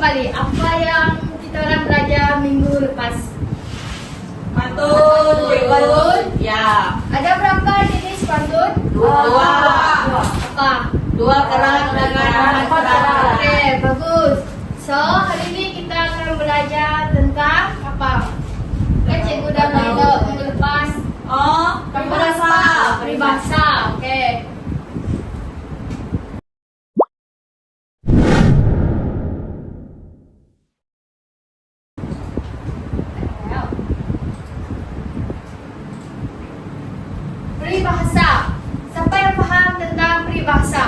kembali. Apa yang kita orang belajar minggu lepas? Pantun. Ya. Ada berapa jenis pantun? Dua. Apa? Dua kerak dengan kerak. Oke, bagus. So, hari ini kita akan belajar tentang apa? Kan cikgu udah beritahu minggu lepas. Oh, peribahasa. Peribahasa. Oke. Peribahasa. Siapa yang paham tentang peribahasa?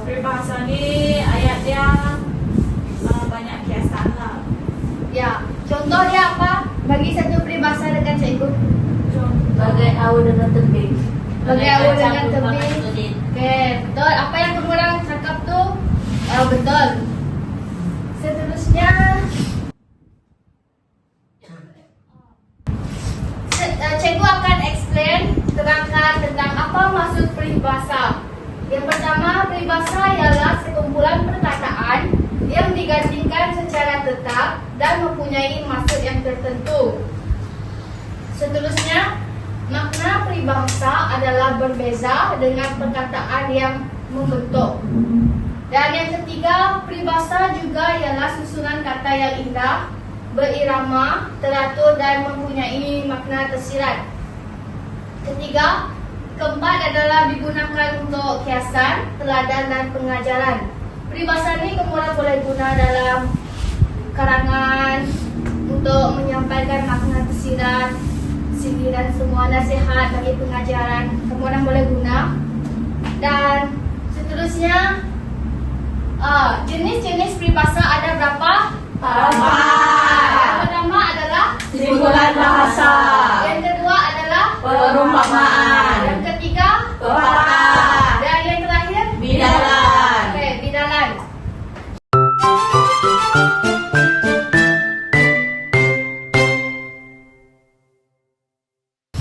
Peribahasa ni ayat dia banyak kiasan lah. Ya, contohnya apa? Bagi satu peribahasa dengan cikgu. Bagai awu dengan tebing. Bagai awu dengan tebing. Oke, betul. Apa yang kamu orang cakap tuh betul. Seterusnya, cikgu akan explain, terangkan tentang apa maksud peribahasa. Yang pertama, peribahasa ialah sekumpulan perkataan yang digantikan secara tetap dan mempunyai maksud yang tertentu. Seterusnya, makna peribahasa adalah berbeza dengan perkataan yang membentuk. Dan yang ketiga, peribahasa juga ialah susunan kata yang indah, berirama, teratur dan mempunyai makna tersirat. Ketiga, keempat adalah digunakan untuk kiasan, teladan dan pengajaran. Peribahasa ini kemudian boleh guna dalam karangan untuk menyampaikan makna tersirat, sindiran semua nasihat bagi pengajaran. Kemudian boleh guna. Dan seterusnya, jenis-jenis peribahasa ada berapa? Yang pertama adalah Simpulan bahasa. yang kedua adalah Perumpamaan. yang ketiga Pepatah. dan yang terakhir Bidalan. Oke, bidalan.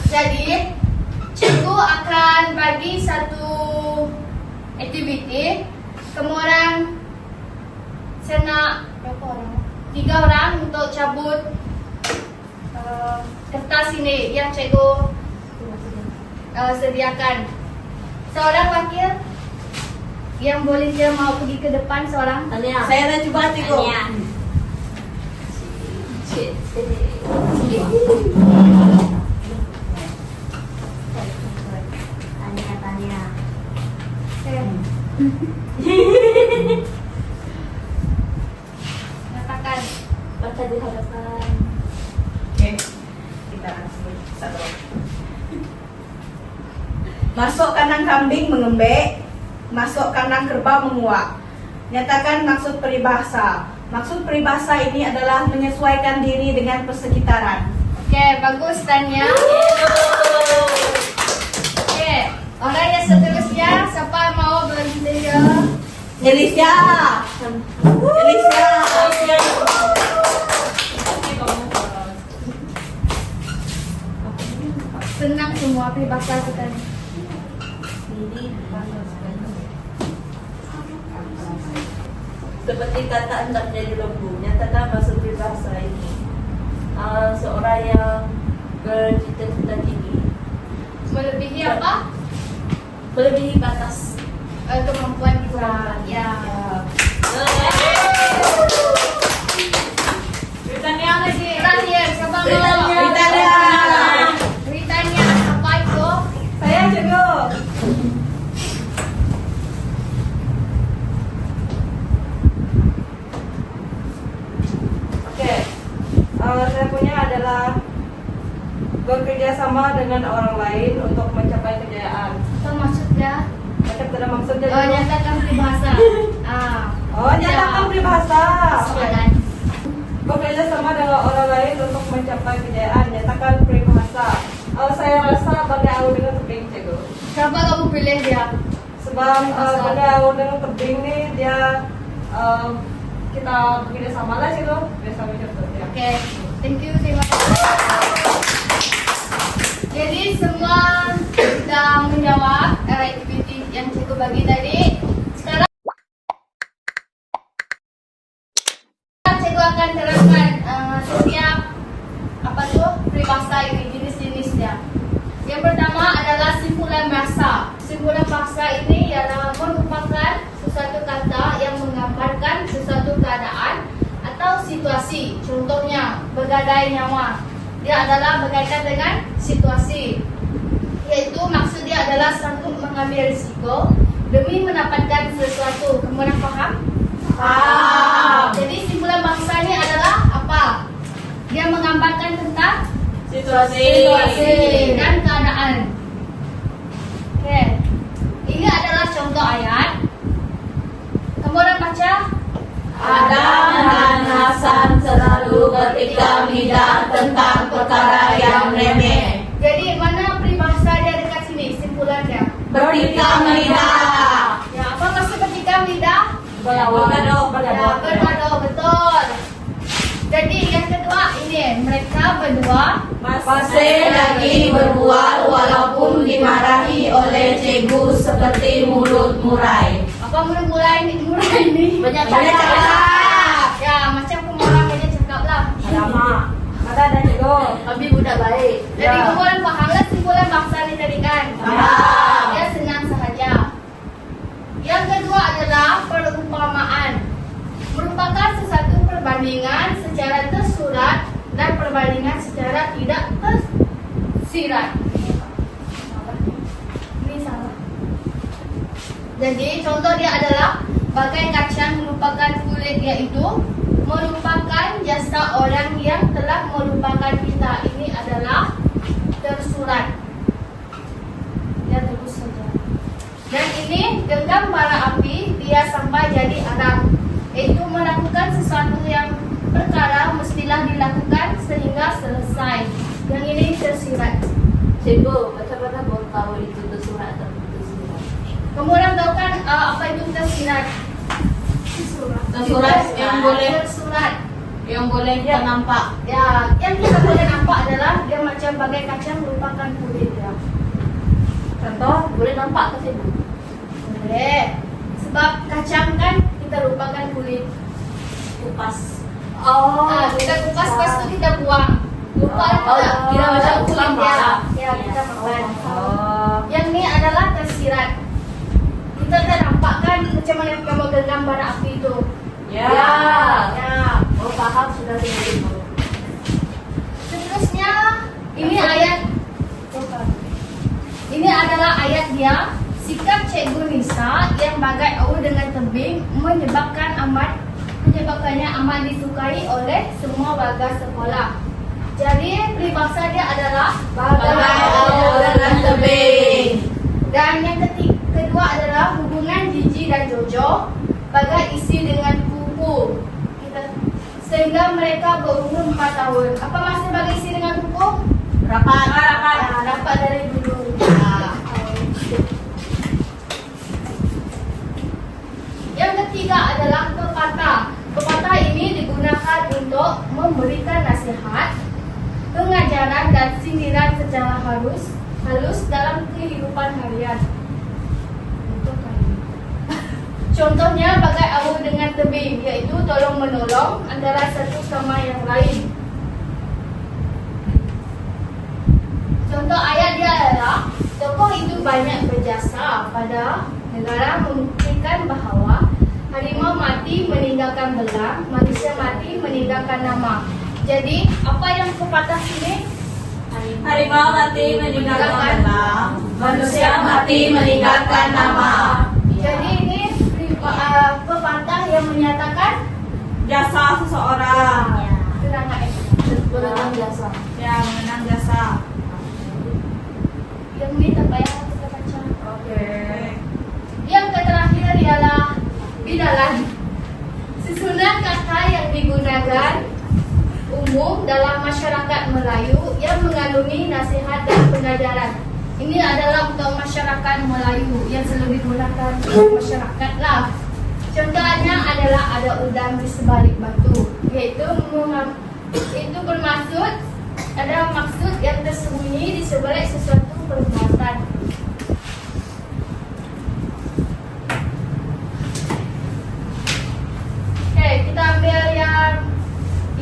Jadi, cikgu akan bagi satu aktiviti. Kemudian saya nak berapa orang? 3 orang untuk cabut kertas ini yang cikgu sediakan. Seorang wakil yang boleh dia mau pergi ke depan seorang. Tania. Saya nak cuba tengok. Tania. Katakan. Baca di hadapan. Okey. Kita langsung satu. Masuk kandang kambing mengembek, masuk kandang kerbau menguak. Nyatakan maksud peribahasa. Maksud peribahasa ini adalah menyesuaikan diri dengan persekitaran. Oke, bagus Tanya. Oke, orang yang seterusnya siapa mau bersedia? Elisha. Elisha. Senang semua peribahasa kita. Seperti kata hendaknya di lembu, nyatakan maksud peribahasa ini. Seorang yang bercita-cita tinggi, Melebihi apa? melebihi batas. Kemampuan kita. Ya. Britania lagi. Terakhir, siapa mau? Britania. Britania, apa itu? Saya cikgu. Oke. Saya punya adalah bekerja sama dengan orang lain untuk mencapai kejayaan. Apa maksudnya? Macam tidak maksudnya. Oh, nyatakan peribahasa. Nyatakan peribahasa. Soalan. Bekerja sama dengan orang lain untuk mencapai kejayaan. Nyatakan peribahasa. Saya rasa bagai awu dengan tebing, cikgu. Kenapa kamu pilih dia? Sebab bagai awu dengan tebing ni dia kita bekerja sama lah, cikgu. Biasa macam tu. Ya. Oke, thank you, terima kasih. Jadi semua sudah menjawab aktiviti yang cikgu bagi tadi. pertama adalah simpulan bahasa. Simpulan bahasa ini ialah merupakan sesuatu kata yang menggambarkan sesuatu keadaan atau situasi. Contohnya, bergadai nyawa. Dia adalah berkaitan dengan situasi. Yaitu maksud dia adalah sanggup mengambil risiko demi mendapatkan sesuatu. Kamu dah faham? Faham. Jadi simpulan bahasa ini adalah apa? Dia menggambarkan tentang Situasi. dan keadaan. Oke. Ini adalah contoh ayat. Kamu dah baca? Adam dan Hasan selalu bertikam lidah tentang perkara yang remeh. Jadi mana peribahasa dia dekat sini? Simpulan dia. Bertikam lidah. Ya, apa maksud bertikam lidah? Bergaduh. Ya, bergaduh, betul. Jadi yang kedua ini, mereka berdua Masih lagi berbual walaupun dimarahi oleh cikgu seperti mulut murai. apa murai ini? Banyak cakap. Ya, macam pemarah banyak cakap lah. Alamak. Ada cikgu. Abi budak baik. Jadi kumpulan faham lah simpulan bahasa ni tadi kan? Faham. Ya, senang sahaja. Yang kedua adalah perumpamaan. Merupakan sesuatu perbandingan secara tersurat dan perbandingan secara tidak tersirat. Ini salah. Jadi contoh dia adalah bagai kacang melupakan kulit, iaitu melupakan jasa orang yang telah melupakan kita. Ini adalah tersurat. Ya, terus saja. Dan ini genggam bara api dia sampai jadi Arab, yaitu melakukan sesuatu yang perkara mestilah dilakukan sehingga selesai. Yang ini tersirat. Cikgu, macam mana baru tahu itu tersurat atau tersurat? Kamu orang tahu kan apa itu tersirat? Tersurat yang boleh Tersurat. kita nampak. Ya, yang kita boleh nampak adalah dia macam bagai kacang merupakan kulit dia. Contoh, boleh nampak ke cikgu? Boleh. Sebab kacang kan kita lupakan kulit. Kupas. Kita kupas, lepas tu kita buang. Lupa Kira macam kulit kulang dia. masak. Ya, kita makan. Oh. Yang ni adalah tersirat. Kita tak nampak kan macam mana kamu genggam bara api itu. Ya. Ya. Oh, paham sudah cikgu. Seterusnya ini ayat. Ini adalah ayat dia. Sikap Cikgu Nisa yang bagai awu dengan tebing menyebabkannya amat disukai oleh semua warga sekolah. Jadi peribahasa dia adalah Bagai awu dengan tebing. Dan yang kedua adalah hubungan Gigi dan Jojo bagai isi dengan kuku. Sehingga mereka berumur 4 tahun. Apa maksud bagai isi dengan kuku? Rapat. Rapat dari dulu. Yang ketiga adalah pepatah. Pepatah ini digunakan untuk memberikan nasihat, pengajaran dan sindiran secara halus dalam kehidupan harian. Contohnya bagai awu dengan tebing, yaitu tolong menolong antara satu sama yang lain. Contoh ayat dia adalah tokoh itu banyak berjasa pada negara, membuktikan bahawa harimau mati meninggalkan belang, manusia mati meninggalkan nama. Jadi apa yang pepatah sini? Harimau mati meninggalkan belang, manusia mati meninggalkan nama. Jadi ini pepatah yang menyatakan Jasa seseorang. kenangan Mengenang jasa. Ya, mengenang jasa. yang ini tak payah kita baca. Oke. Yang terakhir ialah bidalan. Susunan kata yang digunakan umum dalam masyarakat Melayu yang mengandungi nasihat dan pengajaran. Ini adalah untuk masyarakat Melayu yang selalu digunakan untuk masyarakat lah. Contohnya adalah ada udang di sebalik batu, yaitu itu bermaksud ada maksud yang tersembunyi di sebalik sesuatu perbuatan. Oke, kita ambil yang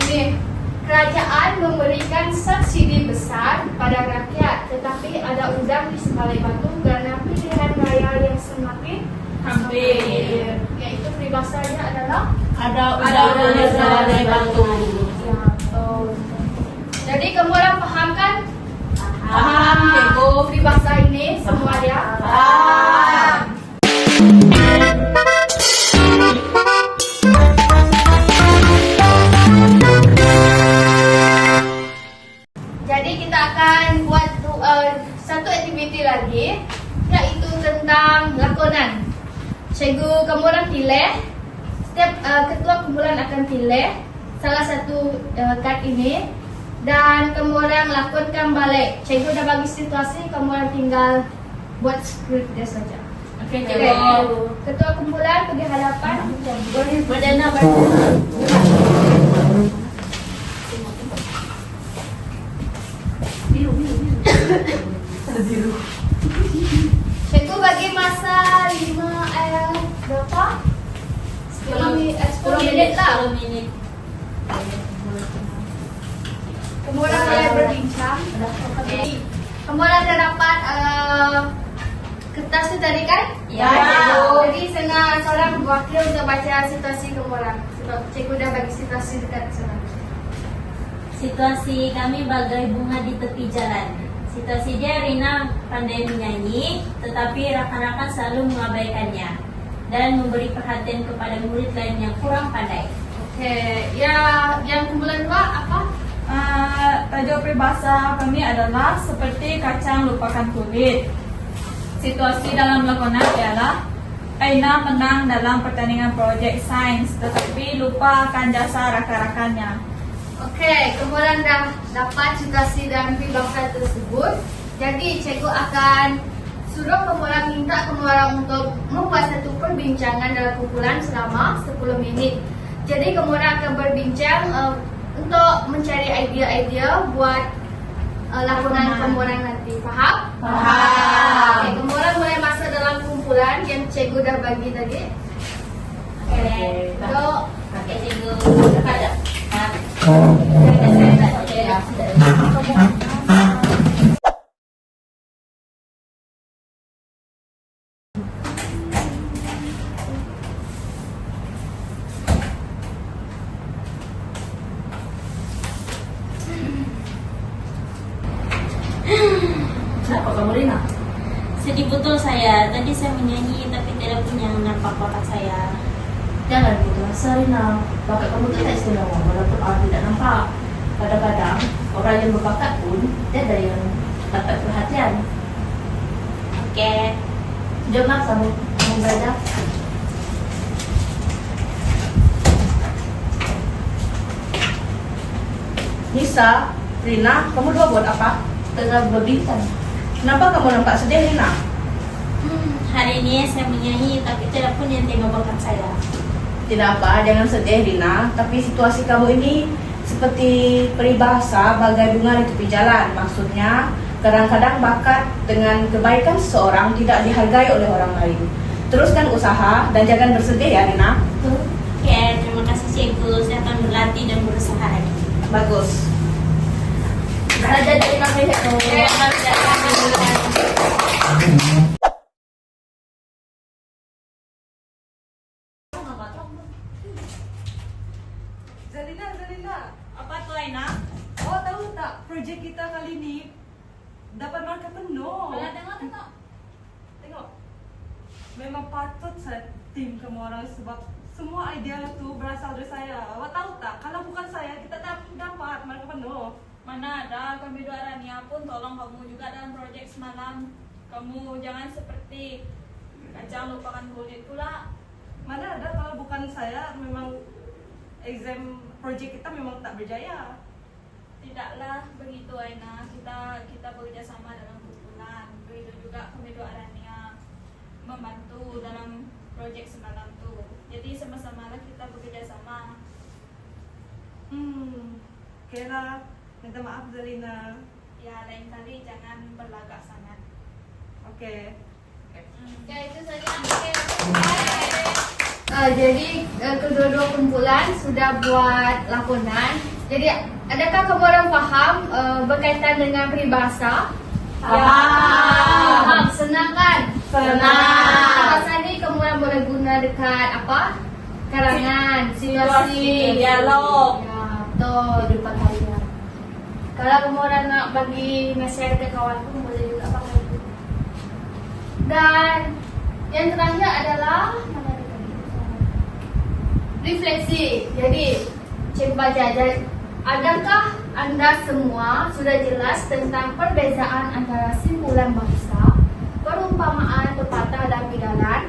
ini. Kerajaan memberikan subsidi besar pada rakyat, tetapi ada udang di sekali batu karena pilihan raya yang semakin Hampir. yaitu peribahasanya adalah Ada udang di sekali batu. ya, jadi kamu orang paham kan? Paham, Cikgu. Peribahasa ini semuanya? Paham. Jadi kita akan buat satu aktiviti lagi, yaitu tentang lakonan. Cikgu kamu orang pilih, setiap ketua kumpulan akan pilih salah satu kad ini dan kamu orang lakonkan balik. Cikgu dah bagi situasi, kamu orang tinggal buat skrip dia saja. Okey, Okey. Cikgu. Ketua kumpulan pergi hadapan. Berdana. Cikgu bagi masa berapa? 10 minit lah. 10 minit. Kemudian saya berbincang. Kemudian ada dapat kertas itu tadi kan? Ya, Cikgu. Jadi setengah seorang wakil untuk baca situasi kemudian. Sebab cikgu dah bagi situasi dekat sana. Situasi kami bagai bunga di tepi jalan. Situasi dia, Rina pandai menyanyi, tetapi rakan-rakan selalu mengabaikannya dan memberi perhatian kepada murid lain yang kurang pandai. Okey, ya yang kumpulan dua apa? Tajuk peribahasa kami adalah seperti kacang lupakan kulit. Situasi dalam lakonan ialah Aina menang dalam pertandingan projek sains tetapi lupa akan jasa rakan-rakannya. Okey, kemudian dah dapat situasi dan peribahasa tersebut. Jadi cikgu akan suruh kemudian minta kemudian untuk membuat satu perbincangan dalam kumpulan selama 10 minit. Jadi kemudian akan berbincang untuk mencari idea-idea buat lakonan kemudian nanti. Faham? Faham. Okey, kemudian mulai masuk dalam kumpulan yang cikgu dah bagi tadi. Okey. So, Okey, Cikgu. Ada. Kenapa kamu Rina? Sedih betul saya. Tadi saya menyanyi tapi tidak punya nampak bakat saya. Jangan gitu rasa Rina. Bakat kamu tidak istimewa walaupun orang tidak nampak. Kadang-kadang orang yang berbakat pun dia ada yang dapat perhatian. Okey. Jom lah kamu belajar. Nisa, Rina, kamu dua buat apa? Tengah berbincang. Kenapa kamu nampak sedih, Rina? Hari ini saya menyanyi tapi tidak punya tengok bakat saya. Tidak apa, jangan sedih, Rina. Tapi situasi kamu ini seperti peribahasa bagai bunga di tepi jalan. Maksudnya, kadang-kadang bakat dengan kebaikan seseorang tidak dihargai oleh orang lain. Teruskan usaha dan jangan bersedih ya, Rina. Okey, terima kasih Cikgu. Saya akan berlatih dan berusaha lagi. Bagus. Belajar dari kami. Zarina, apa tuh Aina? Oh tahu tak, projek kita kali ini dapat markah penuh. Tengok. Memang patut saya tim kamu orang sebab semua idea tu berasal dari saya. Awak tahu tak, kalau bukan saya kita tak dapat markah penuh. Mana ada, kami dua Rania pun tolong kamu juga dalam projek semalam. Kamu jangan seperti kacang lupakan kulit pula. Mana ada, kalau bukan saya memang exam projek kita memang tak berjaya. Tidaklah begitu Aina, kita bekerja sama dalam kumpulan. Begitu juga kami dua Rania membantu dalam projek semalam tu. Jadi sama-sama lah kita bekerja sama. Okay lah. Minta maaf Zarina. Ya, lain kali jangan berlagak sangat. Oke. ya itu saja. Jadi kedua-dua kumpulan sudah buat lakonan. Jadi adakah kamu orang faham berkaitan dengan peribahasa? Paham. Senang kan? Senang. Bahasa ni kemudian boleh guna dekat apa? Karangan, situasi, dialog. Ya, betul. Kehidupan harian. Kalau kemudian nak bagi nasihat ke kawan pun boleh juga pakai itu. Dan yang terakhir adalah mana ada tadi? Refleksi. Jadi, Cikgu baca aja. Adakah anda semua sudah jelas tentang perbezaan antara simpulan bahasa, perumpamaan, pepatah dan bidalan?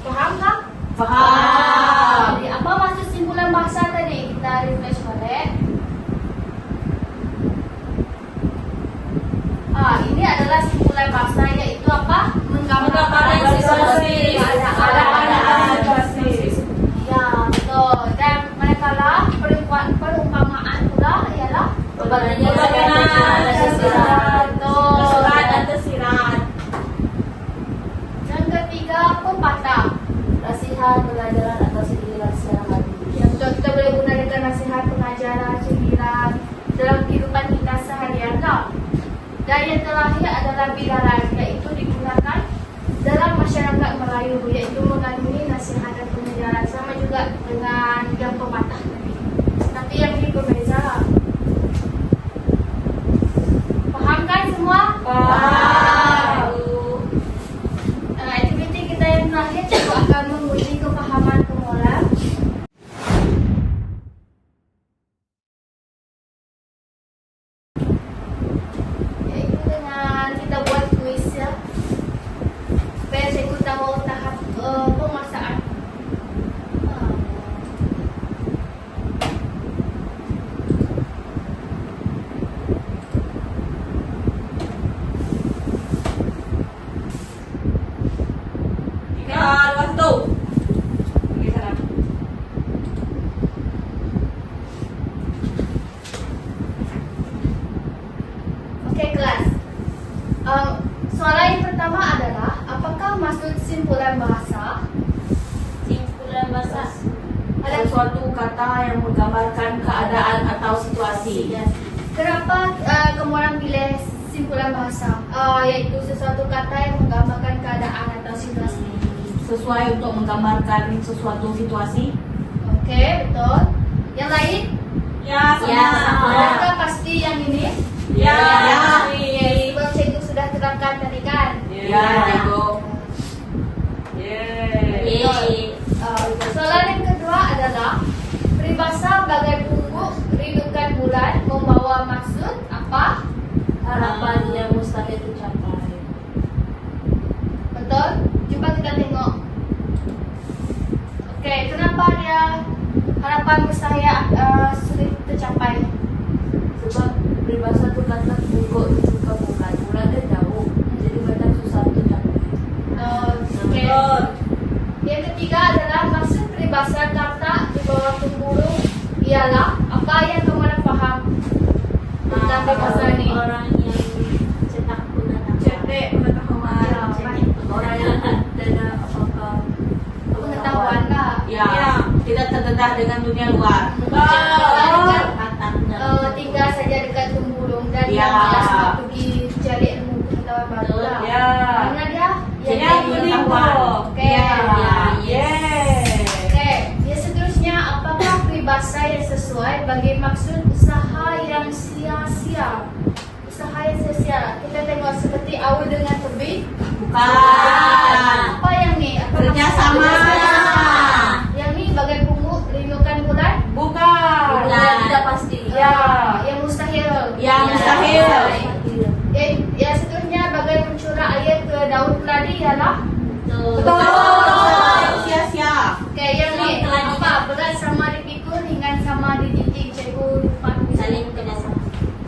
Faham tak? Faham. Jadi, apa maksud simpulan bahasa tadi? Kita refresh balik. Ini adalah simpulan bahasa, yaitu apa? Menggambarkan situasi, keadaan. Ya, betul. Dan manakala perumpamaan pula ialah Perbandingan tersirat. Betul. dan tersirat. Yang ketiga, pepatah. Nasihat, pengajaran atau sindiran secara hati. Yang betul, kita boleh gunakan nasihat, pengajaran, sindiran dalam kehidupan kita seharian lah. Dan yang terakhir adalah bidalan, iaitu digunakan dalam masyarakat Melayu, iaitu mengandungi nasihat dan pengajaran, sama juga dengan yang pepatah tadi. Tapi yang ini berbeza. Faham kan semua? Faham. Aktiviti kita yang terakhir cikgu akan menguji kefahaman pemula. Iaitu dengan kita buat kuis ya. Supaya cikgu tahu tahap penguasaan. Waktu. Pergi sana. Okey kelas. Soalan yang pertama adalah apakah maksud simpulan bahasa? Simpulan bahasa. Ada Suatu kata yang menggambarkan keadaan atau situasi. Kenapa kamu orang pilih simpulan bahasa? Yaitu sesuatu kata yang menggambarkan keadaan atau situasi. Sesuai untuk menggambarkan sesuatu situasi. Okey, betul. Yang lain? Ya, Ya, sama. Adakah pasti yang ini? Ya. Okey, sebab cikgu sudah terangkan tadi kan? Ya, cikgu. Yeay. Soalan yang kedua adalah peribahasa bagai pungguk rindukan bulan membawa maksud apa? Harapan yang mustahil tercapai. Betul? Cuba kita tengok. Okey, kenapa dia harapan mustahil sulit tercapai? Sebab peribahasa tu kata pungkuk juga bukan. Bulan dia jauh. Jadi kadang susah tercapai. Okey. Yang ketiga adalah maksud peribahasa kata di bawah pemburung ialah apa yang kamu nak faham tentang peribahasa ni? Orang yang cetak pengetahuan. Cetek pengetahuan. Orang yang tidak apa-apa Pengetahuan lah. Ya, tidak terdedah dengan dunia luar. Tinggal saja dekat pemburung dan Ya. dia malas nak pergi cari ilmu pengetahuan baru lah. Ya. Mana dia? Jadi Yang pengetahuan. Okey. Yes. Okey, yang seterusnya apakah peribahasa yang sesuai bagi maksud usaha yang sia-sia? Usaha yang sia-sia. Kita tengok seperti awal dengan terbit. Bukan. Apa yang ni? Apa Kerjasama. maksud? Yang ni bagai pungguk rindukan bulan. Bukan. Bukan. Tidak pasti. Ya. Yang mustahil. Yang mustahil. Yang seterusnya bagai pencurah air ke daun keladi ialah. Betul. Sia-sia. Okey, yang ni apa? Berat sama dipikul, ringan sama dididik. Cikgu lupa. Saling kerjasama.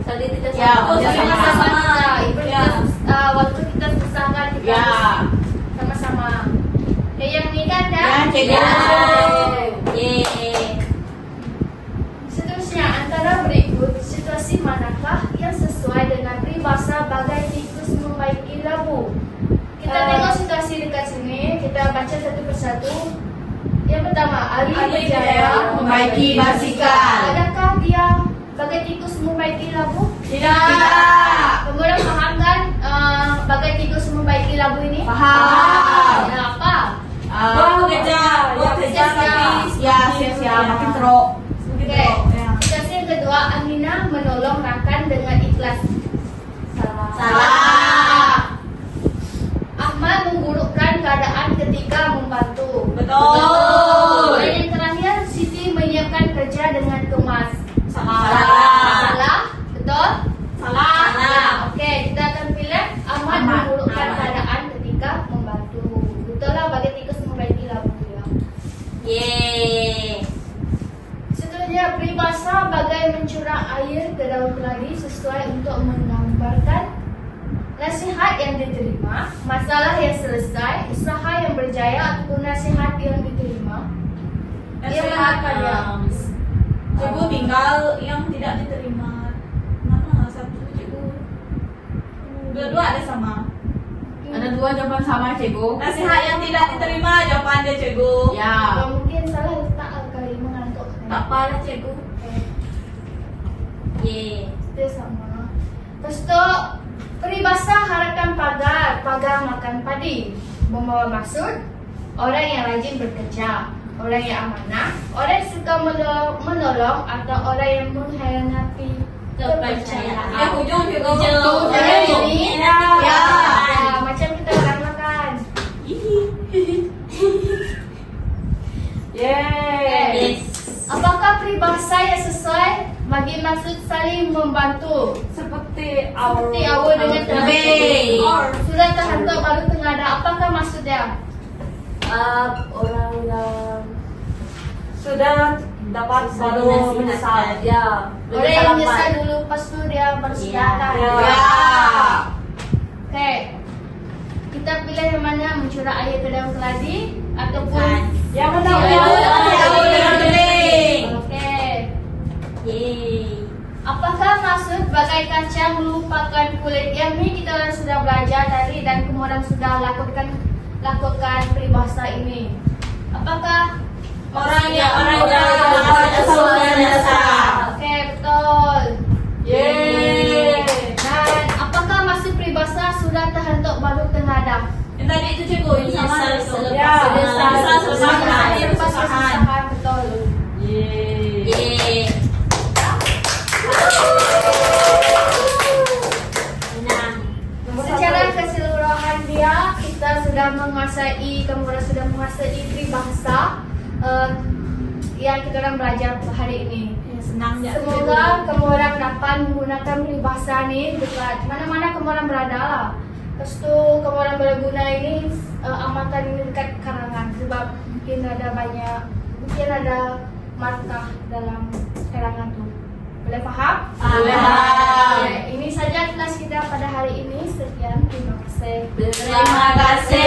Saling tidak Ya, sama. saling Sama-sama kerjasama. kita. Even Ya. kita, waktu kita susahkan kita Ya. sama-sama. Okey, yang ni kan Ya, dah? cikgu. Yeay. Seterusnya, antara berikut situasi manakah yang sesuai dengan peribahasa bagai tikus membaiki labu? Kita tengok situasi dekat sini. Kita baca satu persatu. Yang pertama, Ali berjaya membaiki basikal. Adakah dia bagai tikus membaiki labu? Tidak. Kemudian faham kan Yeay. Seterusnya, peribahasa bagai mencurah air ke daun keladi sesuai untuk menggambarkan nasihat yang diterima, masalah yang selesai, usaha yang berjaya ataupun nasihat yang diterima. Ia mengatakan dia. Cikgu tinggal yang tidak diterima. Mana satu cikgu? Dua-dua ada sama. Ada 2 jawaban sama, Cikgu. Nasihat yang tidak diterima jawaban dia cikgu. Ya. Mungkin salah letak kali mengantuk. Tak apalah cikgu. Yeay. Itu sama. Lepas tu, peribahasa harapan pagar, pagar makan padi. Membawa maksud, orang yang rajin bekerja, orang yang amanah, orang yang suka menolong atau orang yang mengkhianati kepercayaan. Ya hujung cikgu. Hujung. Jadi ini, Ya. ya, macam kita orang makan. Yeay. Yes. Apakah peribahasa yang sesuai bagi maksud saling membantu? Seperti Seperti awal dengan Lebih. sudah terhantuk baru tengadah. Apakah maksudnya? Orang yang sudah dapat baru menyesal. Ya. Orang yang menyesal dulu, lepas tu dia baru datang. Ya. Oke. Kita pilih yang mana, mencurah air ke daun keladi ataupun Yang mana? Awal dengan beling. Oke. Yeay. Apakah maksud bagai kaca melupakan kulit? Yang ni kita sudah belajar tadi dan kemudian sudah lakukan peribahasa ini. Apakah Orang yang dapat rasa. Oke, betul. Yeay. Dan apakah maksud peribahasa sudah terhentuk baru tengadah? Yang tadi itu cikgu, yang sama Menyesal itu. selepas Ya. kesusahan. Menyesal selepas Lepas kesusahan. kesusahan, betul. Yeay. Yeay. Menang. Secara keseluruhan dia, kita sudah menguasai, kemudian sudah menguasai peribahasa yang kita orang belajar hari ini. Senang ya. Semoga kamu orang dapat menggunakan peribahasa ni dekat mana-mana kamu orang berada lah. Lepas tu kamu orang berguna ini amatan ini dekat karangan sebab mungkin ada markah dalam karangan tu. Boleh faham? Boleh faham. Ini saja kelas kita pada hari ini. Sekian, terima kasih. Terima kasih.